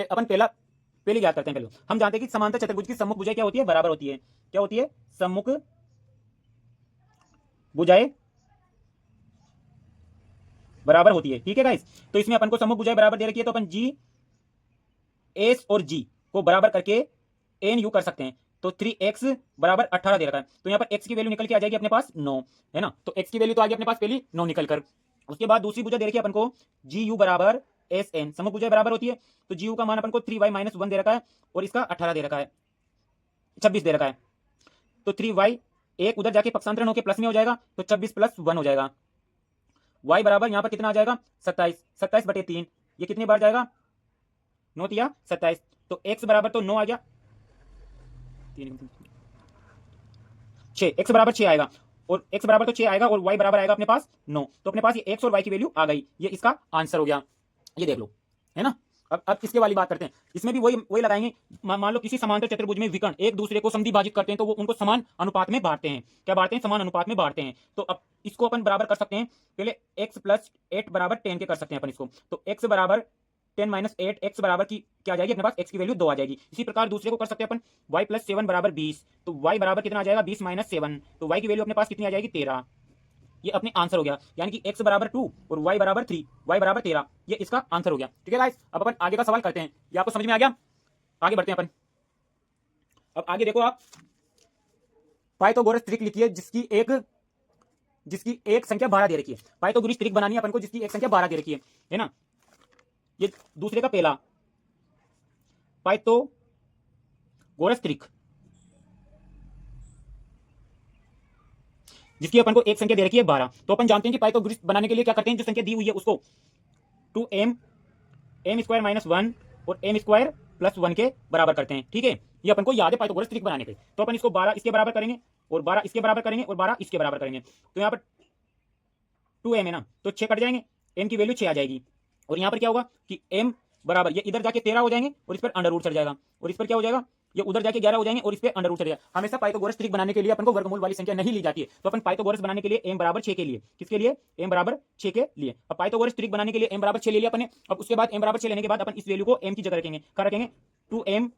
[SPEAKER 1] ज्ञात करते हैं। पहले हम जानते हैं कि समांतर चतुर्भुज की सम्मुख भुजाएं क्या होती है, बराबर होती है। क्या होती है, सम्मुख भुजाएं बराबर होती है। ठीक है गाइस, तो इसमें अपन को सम्मुख भुजाएं बराबर दे रखी है, तो अपन जी एस और जी को बराबर करके एन यू कर सकते हैं। तो 3x बराबर 18 दे रखा है, तो यहाँ पर x की वैल्यू निकल के आ जाएगी अपने पास 9, है ना। तो x की वैल्यू तो आ गई अपने पास पहली 9 निकल कर। उसके बाद दूसरी भुजा दे रखी है अपन को जी यू बराबर एस एन, सम्मुख भुजा बराबर होती है। तो जी यू का मान अपन को 3y-1 दे रखा है और इसका 18 दे रखा है, 26 दे रखा है। तो 3y एक उधर जाके पक्षांतरण होकर प्लस में हो जाएगा, तो 26 + 1 हो जाएगा। y बराबर यहाँ पर कितना आ जाएगा, 27, 27/3, ये कितनी बार जाएगा, 9 या 27, तो x बराबर तो 9 आ गया, 6, x बराबर 6 आएगा, और x बराबर तो 6 आएगा और y बराबर आएगा अपने पास 9। तो अपने पास ये x और y की वैल्यू आ गई, ये इसका आंसर हो गया। ये देख लो, है ना। अब इसके वाली बात करते हैं, इसमें भी वही लगाएंगे। मान लो किसी समांतर चतुर्भुज में विकर्ण एक दूसरे को समद्वि भाजित करते हैं, तो वो उनको समान अनुपात में बांटते हैं। क्या बांटते हैं, समान अनुपात में बांटते हैं। तो अब इसको अपन बराबर कर सकते हैं, पहले x+8 बराबर 10 के कर सकते हैं अपन इसको। तो x बराबर 10 - 8, x बराबर की क्या आ जाएगी अपने पास, x की वैल्यू 2 आ जाएगी। इसी प्रकार दूसरे को कर सकते हैं अपन, y+7 बराबर 20, तो y बराबर कितना आ जाएगा, 20 - 7, तो y की वैल्यू अपने पास कितनी आ जाएगी, 13। ये अपने आंसर हो गया, यानी कि x बराबर 2 और y बराबर 3, y बराबर 13, ये इसका आंसर हो गया। ठीक है गाइस, अब अपन आगे का सवाल करते हैं। ये आपको समझ में आ गया, आगे बढ़ते हैं अपन। अब आगे देखो आप, पाइथागोरस त्रिक लिखिए जिसकी एक संख्या 12 दे रखी है। पाइथागोरस त्रिक बनानी है अपन को जिसकी एक संख्या 12 दे रखी है ना। ये दूसरे का पहला पाइथागोरस त्रिक, जिसकी अपन को एक संख्या दे रखी है 12। तो अपन जानते हैं कि पाइथागोरस बनाने के लिए क्या करते हैं, जो संख्या दी हुई है उसको 2m m² - 1 और m² + 1 के बराबर करते हैं। ठीक है, ये अपन को याद है पाइथागोरस त्रिक बनाने पे। तो अपन इसको 12 इसके बराबर करेंगे और 12 इसके बराबर करेंगे और 12 इसके बराबर करेंगे। तो यहाँ पर 2m है ना, तो 6 कट जाएंगे, m की वैल्यू 6 आ जाएगी। और यहाँ पर क्या होगा कि m बराबर ये इधर जाके 13 हो जाएंगे और इस पर अंडर रूट चढ़ जाएगा, और इस पर क्या हो जाएगा, ये उधर जाके 11 हो जाएंगे और इस पे अंडर रूट चढ़ जाएगा। हमेशा पाइथागोरस त्रिक बनाने के लिए अपन को वर्गमूल वाली संख्या नहीं ली जाती है। तो अपन पाइथागोरस बनाने के लिए m बराबर 6 के लिए, किसके लिए, m बराबर 6 के लिए। अब पाइथागोरस त्रिक बनाने के लिए m बराबर 6 ले लिया अपन ने। अब उसके बाद m बराबर 6 लेने के बाद अपन इस वैल्यू को m की जगह रखेंगे, क्या रखेंगे, 2m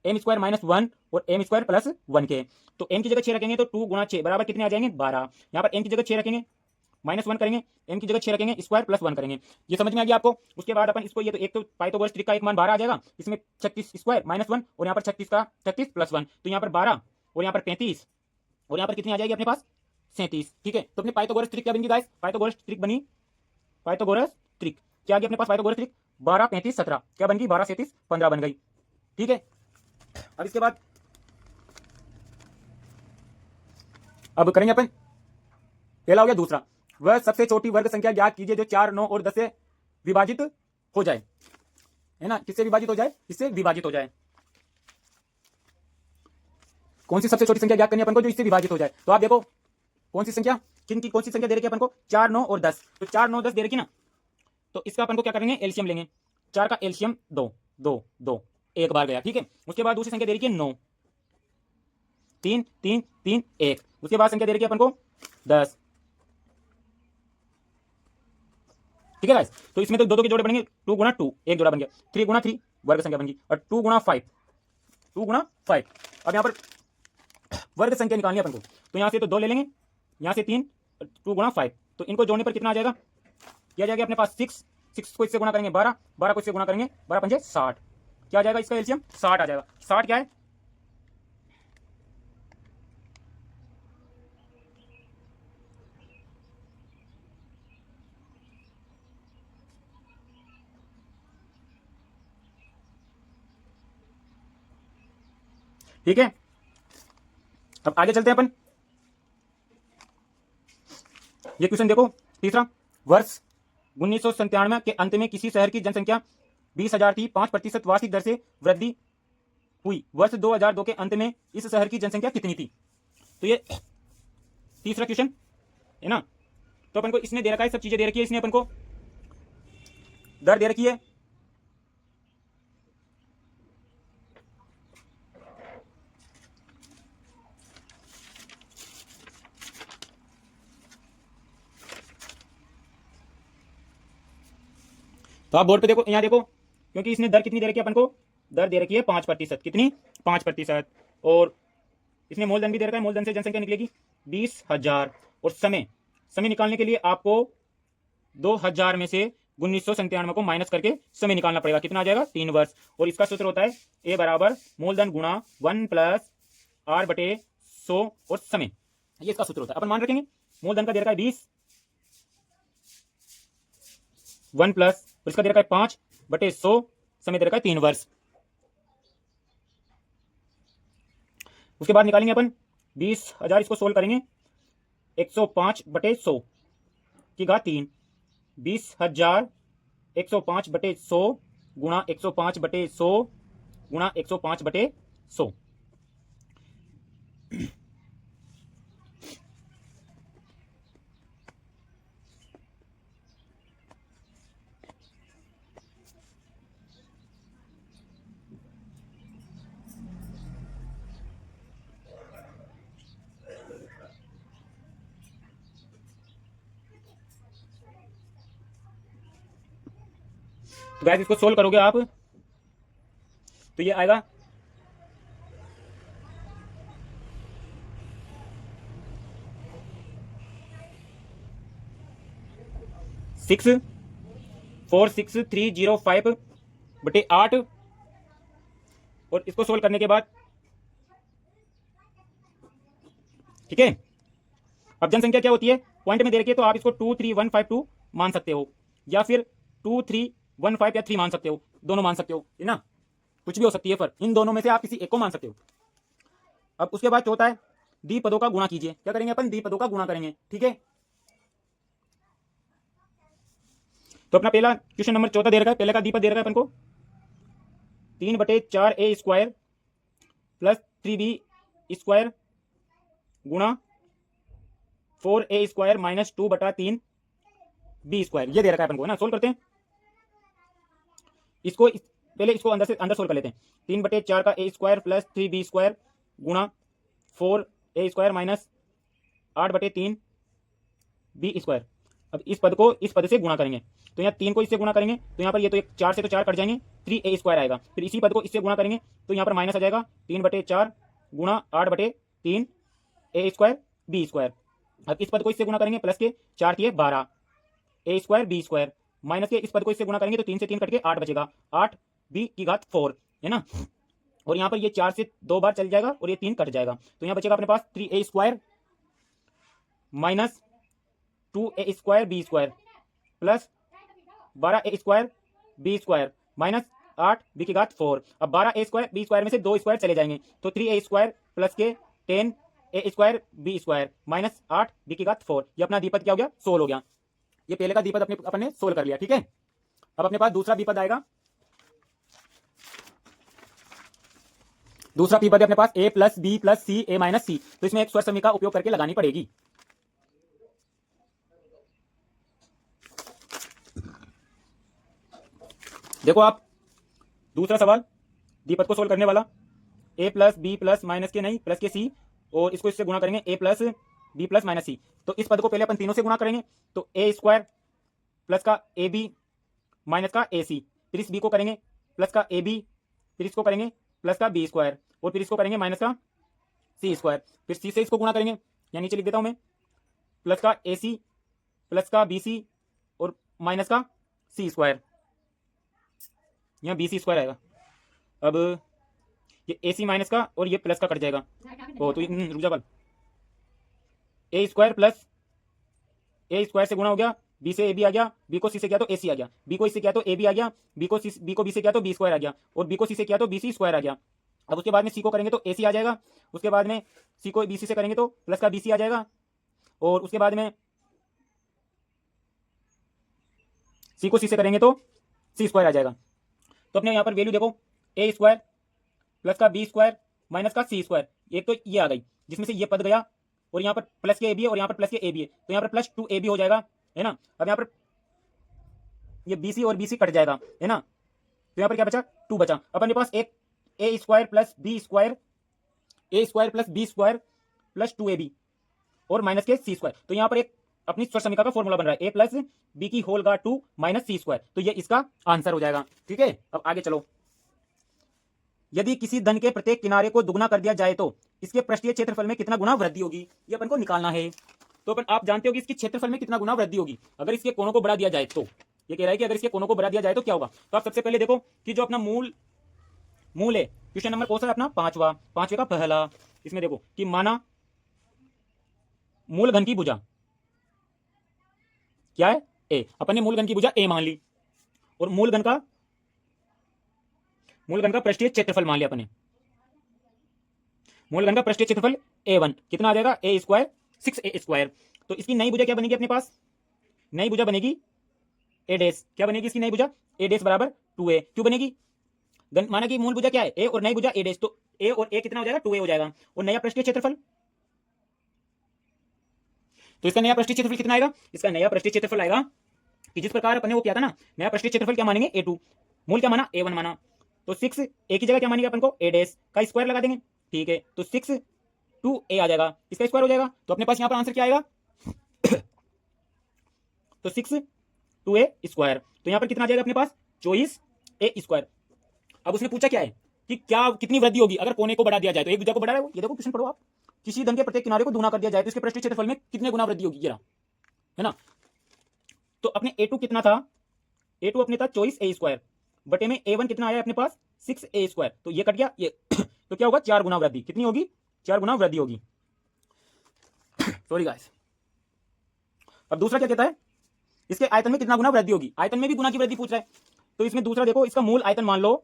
[SPEAKER 1] m² - 1 और m² + 1 के। तो m की जगह 6 रखेंगे तो 2 × 6 बराबर कितने आ जाएंगे, 12। यहाँ पर m की जगह 6 रखेंगे, -1 करेंगे, m की जगह 6 रखेंगे, स्क्वायर + 1 करेंगे। ये समझ में आ गया आपको। उसके बाद अपन इसको, ये तो एक तो पाइथागोरस त्रिक का एक मान 12 आ जाएगा, इसमें 36 स्क्वायर -1 और यहाँ पर 36 का 36 + 1, तो यहाँ पर 12 और यहाँ पर 35 और यहाँ पर कितनी आ जाएगी अपने पास, 37। ठीक है, तो अपने पाइथागोरस त्रिक क्या बनेगी गाइस, पाइथागोरस त्रिक बनी, पाइथागोरस त्रिक क्या आ गया अपने पास, पाइथागोरस त्रिक 12 35 17 क्या बन गई, 12 37 15 बन गई। ठीक है, अब इसके बाद अब करेंगे अपन, पहला हो गया। दूसरा, वह सबसे छोटी वर्ग संख्या ज्ञात कीजिए जो 4 9 और 10 से विभाजित हो जाए, है ना। किससे विभाजित हो जाए, इससे विभाजित हो जाए। कौन सी सबसे छोटी संख्या ज्ञात करनी है अपन को जो इससे विभाजित हो जाए। तो आप देखो कौन सी संख्या, किनकी कौन सी संख्या दे रखी है अपन को, 4 9 और 10। तो 4 9 10 दे रखी ना, तो इसका अपन को क्या करेंगे, एलसीएम लेंगे। 4 का एलसीएम 2 2 2, एक बार गया। ठीक है, उसके बाद दूसरी संख्या दे रखी है 9, 3 3 3 1। उसके बाद संख्या दे रखी है अपन को 10। ठीक है गाइस, तो इसमें तो दो दो के जोड़े बनेंगे, 2 × 2 एक जोड़ा बन गया, 3 × 3 वर्ग संख्या बन गई, और 2 × 5 2 × 5। अब यहाँ पर वर्ग संख्या निकालनी है अपन को, तो यहाँ से तो 2 ले लेंगे, यहाँ से 3, 2 × 5, तो इनको जोड़ने पर कितना आ जाएगा, क्या आ जाएगा अपने पास 6 6 को इससे गुणा करेंगे 12 12 को इससे गुणा करेंगे 12 पंजे 60, क्या आ जाएगा इसका एलसीएम 60 आ जाएगा। 60 क्या है, ठीक है, अब आगे चलते हैं अपन। ये क्वेश्चन देखो तीसरा, वर्ष 1997 के अंत में किसी शहर की जनसंख्या 20,000 थी, 5% वार्षिक दर से वृद्धि हुई। वर्ष 2002 के अंत में इस शहर की जनसंख्या कितनी थी? तो ये तीसरा क्वेश्चन है ना। तो अपन को इसने दे रखा है, सब चीजें दे रखी है, इसने अपन को दर दे रखी है, तो आप बोर्ड पे देखो, यहाँ देखो, क्योंकि इसने दर कितनी दे रखी है अपन को, दर दे रखी है 5%। कितनी? 5%। और इसने मूलधन भी दे रखा है, मूलधन से जनसंख्या निकलेगी 20,000। और समय समय निकालने के लिए आपको 2000 में से 1997 को माइनस करके समय निकालना पड़ेगा। कितना आ जाएगा? 3 वर्ष। और इसका सूत्र होता है ए बराबर मूलधन गुणा 1 प्लस r बटे 100 और समय, ये इसका सूत्र होता है। अपन मान रखेंगे मूलधन का दे रखा है 20, 1 प्लस और इसका दे रखा है 5 बटे 100, समय दे रखा है 3 वर्ष। उसके बाद निकालेंगे अपन 20,000, इसको सोल्व करेंगे 105 बटे 100 की घात 3, 20,000 105 बटे 100 गुणा 105 बटे 100 गुणा 105 बटे 100। तो गाइस इसको सोल्व करोगे आप तो ये आएगा 6,46,305 बटे 8। और इसको सोल्व करने के बाद ठीक है, अब जनसंख्या क्या होती है पॉइंट में दे रखी है, तो आप इसको 23152 मान सकते हो, या फिर 2315 या 3 मान सकते हो, दोनों मान सकते हो, है ना, कुछ भी हो सकती है, पर इन दोनों में से आप किसी एक को मान सकते हो। अब उसके बाद होता है द्विपदों का गुणा कीजिए। क्या करेंगे अपन? द्विपदों का गुणा करेंगे। ठीक है, तो अपना पहला क्वेश्चन नंबर 14 दे रखा है, पहले का द्विपद दे रखा है अपन को 3/4a² प्लस 3b² गुणा 4a² माइनस 2/3b², ये दे रखा है अपन को, है ना। सोल्व करते हैं इसको, पहले इसको अंदर से अंदर सोल्व कर लेते हैं। 3/4 का a² प्लस 3b² गुणा 4a² माइनस 8/3b²। अब इस पद को इस पद से गुणा करेंगे, तो यहाँ 3 को इससे गुणा करेंगे, तो यहाँ पर ये तो एक 4 से तो 4 कट जाएंगे, 3a² आएगा। फिर इसी पद को इससे गुणा करेंगे, तो यहाँ पर माइनस आ जाएगा 3/4 गुणा 8/3a²b²। अब इस पद को इससे गुणा करेंगे, प्लस के 4 किए 12 a² b² माइनस के इस पद को इससे गुणा करेंगे, तो 3 से 3 कट के 8 बचेगा, 8b⁴, है ना। और यहाँ पर ये 4 से 2 बार चल जाएगा और ये 3 कट जाएगा, तो यहाँ बचेगा अपने पास 3a² minus 2a² b² plus 12a² b² minus 8b⁴। अब 12a² b² में से 2 स्क्वायर चले जाएंगे, तो 3a² प्लस के 10a² b² माइनस 8b⁴। ये अपना द्विपद क्या हो गया? सोल्व हो गया। ये पहले का द्विपद अपन ने सोल्व कर लिया। ठीक है, अब अपने पास दूसरा द्विपद आएगा। दूसरा द्विपद है अपने पास a plus b plus c a minus c, तो इसमें एक स्वर समीका उपयोग करके लगानी पड़ेगी। देखो आप दूसरा सवाल द्विपद को सोल्व करने वाला, a plus b plus minus के नहीं प्लस के सी, और इसको इससे गुणा करेंगे a plus b plus minus c. तो इस पद को पहले अपन तीनों से गुणा करेंगे, तो a² प्लस का ab माइनस का ac, फिर इस b को करेंगे प्लस का ab, फिर इसको करेंगे प्लस का b² और फिर इसको करेंगे माइनस का c², फिर c से इसको गुणा करेंगे, यहाँ नीचे लिख देता हूं मैं, प्लस का ac प्लस का bc और माइनस का c², यहाँ bc² आएगा। अब ये ac माइनस का और ये प्लस का कट जाएगा, तो रुक जा, a² प्लस a² से गुणा हो गया, b से ab आ गया, b को c से किया तो ac आ गया, b को इससे किया तो ab आ गया, b को b से किया तो b² आ गया, और b को c से किया तो bc² आ गया। अब उसके बाद में सी को करेंगे तो ए सी आ जाएगा, उसके बाद में सी को बी सी से करेंगे तो प्लस का बी सी आ जाएगा, और उसके बाद में सी को सी से करेंगे तो सी स्क्वायर आ जाएगा। तो अपने यहाँ पर वैल्यू देखो, ए स्क्वायर प्लस का बी स्क्वायर माइनस का सी स्क्वायर, एक तो ये आ गई जिसमें से ये पद गया, और यहाँ पर प्लस के ए बी है और यहाँ पर प्लस के ए बी है, तो यहाँ पर प्लस 2ab हो जाएगा, है ना। अब यहाँ पर ये बी सी और बी सी कट जाएगा, है ना, तो यहाँ पर क्या बचा, 2 बचा। अब अपने पास एक a square plus b square, a square plus b square plus 2ab और माइनस के सी स्क्वायर, तो यहाँ पर एक अपनी स्वर समीकरण का फॉर्मूला बन रहा है, ए प्लस बी की होल का 2 माइनस सी स्क्वायर, तो ये इसका आंसर हो जाएगा। ठीक है, अब आगे चलो। यदि किसी धन के प्रत्येक किनारे को दुगना कर दिया जाए तो इसके पृष्ठीय क्षेत्रफल में कितना गुना वृद्धि होगी, ये अपन को निकालना है। तो अपन आप जानते हो कि इसके क्षेत्रफल में कितना गुना वृद्धि होगी अगर इसके कोनों को बढ़ा दिया जाए तो। ये कह रहा है कि अगर इसके कोनों को बढ़ा दिया जाए तो क्या होगा। तो आप सबसे पहले देखो कि जो अपना मूल है, क्वेश्चन नंबर कौन सा है अपना, पांचवे का पहला। इसमें देखो कि माना मूल घन की भुजा क्या है, ए। अपन ने मूल घन की भुजा ए मान ली, और मूल घन का पृष्ठीय क्षेत्रफल मान लिया अपने। मूल घन का पृष्ठीय क्षेत्रफल a1 कितना आ जाएगा, ए स्क्वायर 6a स्क्वायर। तो इसकी नई भुजा क्या बनेगी अपने पास, नई भुजा बनेगी a डैश, क्या बनेगी इसकी नई भुजा, a डैश बराबर 2a। क्यों बनेगी, माना कि मूल भुजा क्या है a और नई भुजा a डैश, तो a और a कितना हो जाएगा, 2a हो जाएगा। और नया पृष्ठीय क्षेत्रफल, तो इसका नया पृष्ठीय क्षेत्रफल कितना आएगा, इसका नया पृष्ठीय क्षेत्रफल आएगा कि जिस प्रकार अपन ने वो किया था ना, नया पृष्ठीय क्षेत्रफल क्या मानेंगे, a2, मूल क्या माना, a1 माना, तो 6 ए की जगह क्या मानेंगे अपन को, a डैश का स्क्वायर लगा देंगे। ठीक है, तो 6 2a आ जाएगा, इसका स्क्वायर हो जाएगा। तो अपने पास यहाँ पर आंसर क्या आएगा तो 6 2a स्क्वायर, तो यहाँ पर कितना आ जाएगा अपने पास, 24a स्क्वायर। अब उसने पूछा क्या है कि क्या कितनी वृद्धि होगी अगर कोने को बढ़ा दिया जाए तो। एक भुजा को बढ़ा रहा है, ये देखो क्वेश्चन पढ़ो आप, किसी धन के प्रत्येक किनारे को दुगना कर दिया जाए तो इसके पृष्ठीय क्षेत्रफल में कितने गुना वृद्धि होगी, ये रहा, है ना। तो अपने a2 कितना था, a2 अपने था 24a स्क्वायर, बटे में a1 कितना आया अपने पास 6a स्क्वायर, तो ये कट गया ये तो क्या होगा, 4 गुना वृद्धि, कितनी होगी, 4 गुना वृद्धि होगी। Sorry guys. अब दूसरा क्या कहता है, इसके आयतन में कितना गुना वृद्धि होगी, आयतन में भी गुना की वृद्धि पूछ रहा है। तो इसमें दूसरा देखो, इसका मूल आयतन मान लो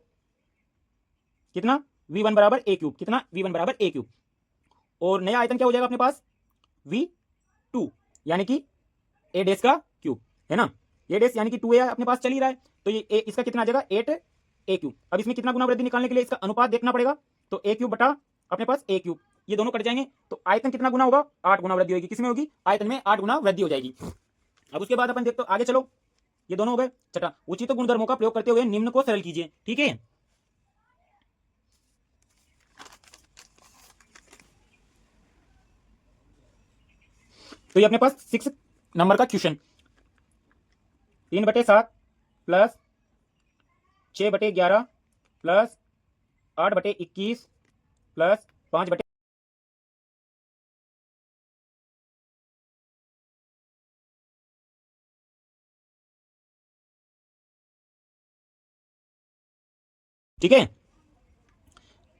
[SPEAKER 1] कितना, v1 बराबर a क्यूब, कितना v1 बराबर a क्यूब, और नया आयतन क्या हो जाएगा अपने पास v2 यानी कि a डैश का क्यूब, है ना। a डैश यानी कि 2a अपने पास चल ही रहा है, तो ये इसका कितना आ जाएगा 8a क्यूब। अब इसमें कितना गुना वृद्धि निकालने के लिए इसका अनुपात देखना पड़ेगा, तो a क्यूब बटा अपने पास a क्यूब, ये दोनों कट जाएंगे, तो आयतन कितना गुना होगा, 8 गुना वृद्धि होगी, किसमें होगी, आयतन में 8 गुना वृद्धि हो जाएगी। अब उसके बाद अपन देखते आगे चलो, ये दोनों हो गए। छठा, उचित गुणधर्मों का प्रयोग करते हुए निम्न को सरल कीजिए। ठीक है, तो ये अपने पास 6 नंबर का क्वेश्चन, 3/7 प्लस 6/11 प्लस 8/21 प्लस 5/, ठीक है।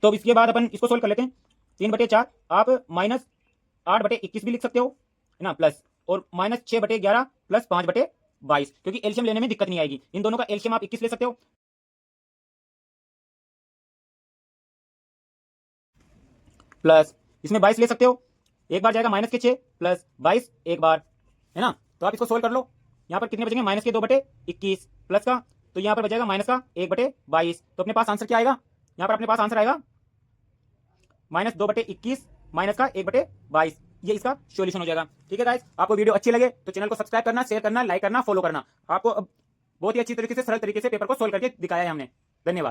[SPEAKER 1] तो अब इसके बाद अपन इसको सोल्व कर लेते हैं। 3/4 आप माइनस 8/21 भी लिख सकते हो, है ना, प्लस और माइनस 6/11 प्लस 5/22, क्योंकि एलसीएम लेने में दिक्कत नहीं आएगी। इन दोनों का एलसीएम आप 21 ले सकते हो, प्लस इसमें 22 ले सकते हो, एक बार जाएगा माइनस के 6 प्लस 22 एक बार, है ना। तो आप इसको सोल्व कर लो, यहाँ पर कितने बचेंगे, माइनस के 2/21 प्लस का, तो यहाँ पर बचेगा माइनस का 1/22। तो अपने पास आंसर क्या आएगा, यहाँ पर अपने पास आंसर आएगा माइनस 2/21 माइनस का 1/22, ये इसका सॉल्यूशन हो जाएगा। ठीक है गाइस, आपको वीडियो अच्छी लगे तो चैनल को सब्सक्राइब करना, शेयर करना, लाइक करना, फॉलो करना। आपको बहुत ही अच्छी तरीके से, सरल तरीके से पेपर को सोल्व करके दिखाया है हमने। धन्यवाद।